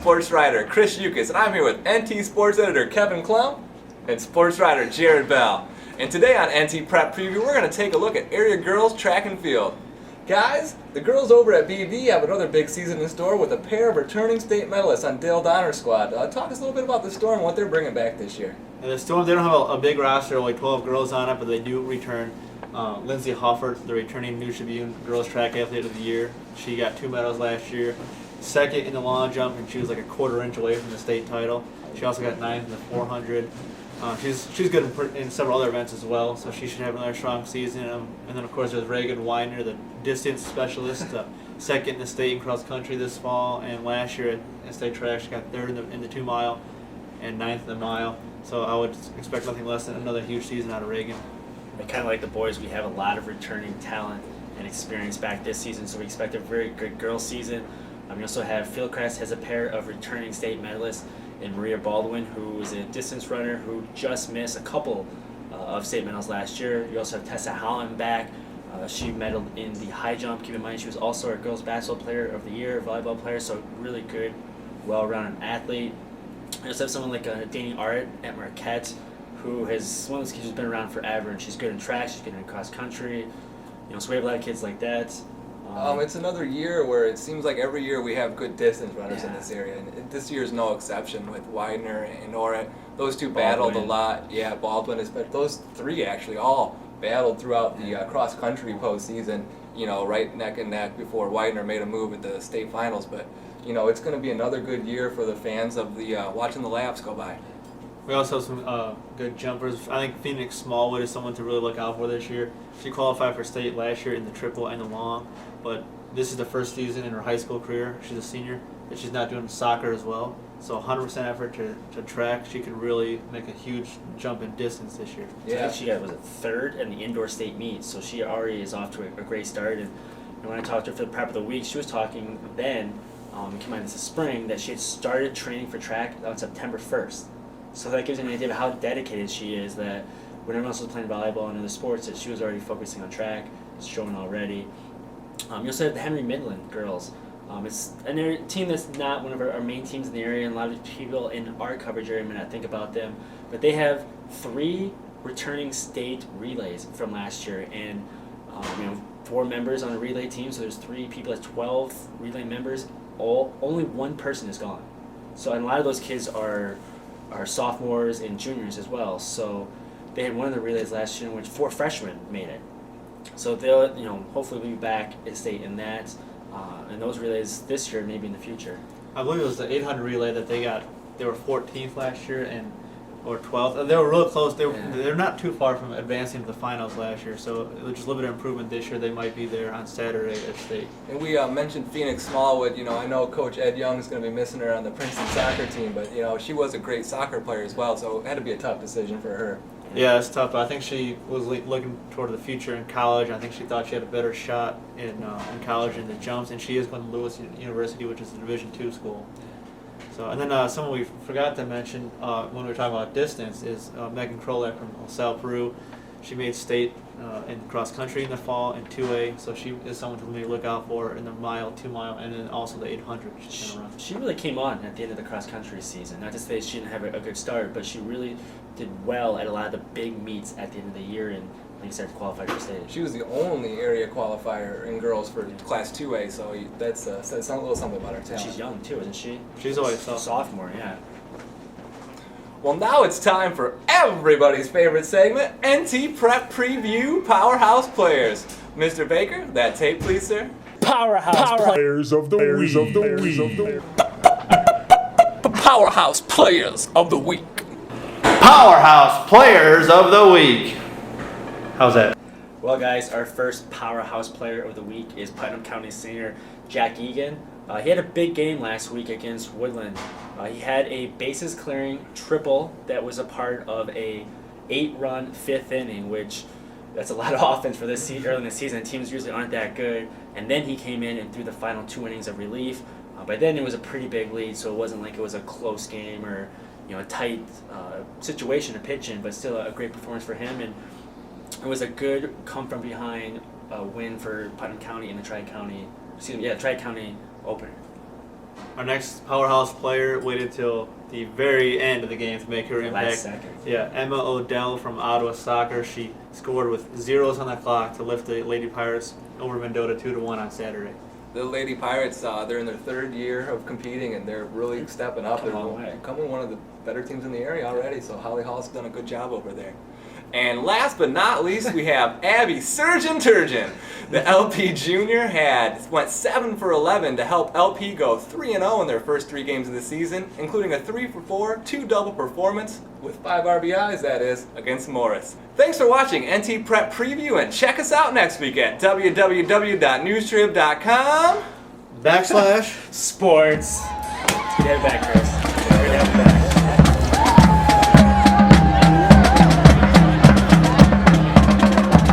sports writer Chris Yukis, and I'm here with NT sports editor Kevin Klum and sports writer Jared Bell. And today on NT Prep Preview, we're going to take a look at area girls track and field. Guys, the girls over at BV have another big season in store with a pair of returning state medalists on Dale Donner's squad. Talk us a little bit about the Storm and what they're bringing back this year. And the Storm, they don't have a big roster, only 12 girls on it, but they do return. Lindsay Hoffert, the returning NewsTribune Girls Track Athlete of the Year. She got 2 medals last year. Second in the long jump, and she was like a quarter inch away from the state title. She also got 9th in the 400. She's good in several other events as well, so she should have another strong season. And then, of course, there's Reagan Weiner, the distance specialist, second in the state in cross country this fall, and last year at state track she got 3rd in the 2 mile and 9th in the mile. So I would expect nothing less than another huge season out of Reagan. And kind of like the boys, we have a lot of returning talent and experience back this season, so we expect a very good girls season. We also have Fieldcrest has a pair of returning state medalists in Maria Baldwin, who is a distance runner who just missed a couple of state medals last year. You also have Tessa Holland back. She medaled in the high jump. Keep in mind she was also our girls basketball player of the year, volleyball player, so really good, well-rounded athlete. We also have someone like Dani Art at Marquette, who has one of those kids who's been around forever, and she's good in track, she's good in cross country. So we have a lot of kids like that. It's another year where it seems like every year we have good distance runners in this area, and this year is no exception with Widener and Oret. Those two battled a lot. Yeah, Baldwin is, but those three actually all battled throughout the cross country postseason. Right neck and neck before Widener made a move at the state finals. But it's going to be another good year for the fans of the watching the laps go by. We also have some good jumpers. I think Phoenix Smallwood is someone to really look out for this year. She qualified for state last year in the triple and the long, but this is the first season in her high school career. She's a senior, and she's not doing soccer as well. So 100% effort to track. She could really make a huge jump in distance this year. Yeah, she was a 3rd in the indoor state meet, so she already is off to a great start. And when I talked to her for the prep of the week, she was talking then, came out this spring, that she had started training for track on September 1st. So that gives you an idea of how dedicated she is, that when everyone else was playing volleyball and other sports, that she was already focusing on track. It's showing already. You also have the Henry Midland girls. It's a team that's not one of our main teams in the area, and a lot of people in our coverage area may not think about them. But they have 3 returning state relays from last year, and 4 members on a relay team, so there's 3 people, that's 12 relay members. Only 1 person is gone. So, and a lot of those kids are sophomores and juniors as well. So they had one of the relays last year in which 4 freshmen made it. So they'll, hopefully we'll be back at state in that, and those relays this year, maybe in the future. I believe it was the 800 relay that they got. They were 14th last year or 12th. They were real close. They're not too far from advancing to the finals last year. So just a little bit of improvement this year. They might be there on Saturday at state. And we mentioned Phoenix Smallwood. I know Coach Ed Young is going to be missing her on the Princeton soccer team, but she was a great soccer player as well. So it had to be a tough decision for her. Yeah, it's tough. But I think she was looking toward the future in college. I think she thought she had a better shot in college in the jumps, and she is going to Lewis University, which is a Division II school. So, and then someone we forgot to mention when we were talking about distance is Megan Krolak from LaSalle, Peru. She made state in cross country in the fall in 2A, so she is someone to maybe look out for in the mile, 2 mile, and then also the 800 she's going to run. She really came on at the end of the cross country season. Not to say she didn't have a good start, but she really did well at a lot of the big meets at the end of the year, and like I said, qualified for state. She was the only area qualifier in girls for Class 2A, so that's says a little something about her talent. She's young too, isn't she? She's always a sophomore, yeah. Well, now it's time for everybody's favorite segment, NT Prep Preview Powerhouse Players. Mr. Baker, that tape, please, sir. Powerhouse Players of the Week. Powerhouse Players of the Week. Powerhouse Players of the Week. How's that? Well, guys, our first Powerhouse Player of the Week is Putnam County senior Jack Egan. He had a big game last week against Woodland. He had a bases clearing triple that was a part of a 8-run 5th inning, which that's a lot of offense for this early in the season. Teams usually aren't that good. And then he came in and threw the final 2 innings of relief. By then it was a pretty big lead, so it wasn't like it was a close game or a tight situation to pitch in, but still a great performance for him. And it was a good come-from-behind win for Putnam County in the Tri-County opener. Our next Powerhouse player waited till the very end of the game to make her Last impact. second. Yeah, Emma Odell from Ottawa Soccer. She scored with zeros on the clock to lift the Lady Pirates over Mendota 2-1 on Saturday. The Lady Pirates, they're in their third year of competing, and they're really stepping up. They're becoming one of the better teams in the area already, so Holly Hall's done a good job over there. And last but not least, we have Abby Surgeon Turgeon. The LP Junior went 7 for 11 to help LP go 3-0 in their first 3 games of the season, including a 3 for 4, 2-double performance with 5 RBIs, that is, against Morris. Thanks for watching NT Prep Preview, and check us out next week at www.newstrib.com. / Sports. Get it back, Chris. Get it back.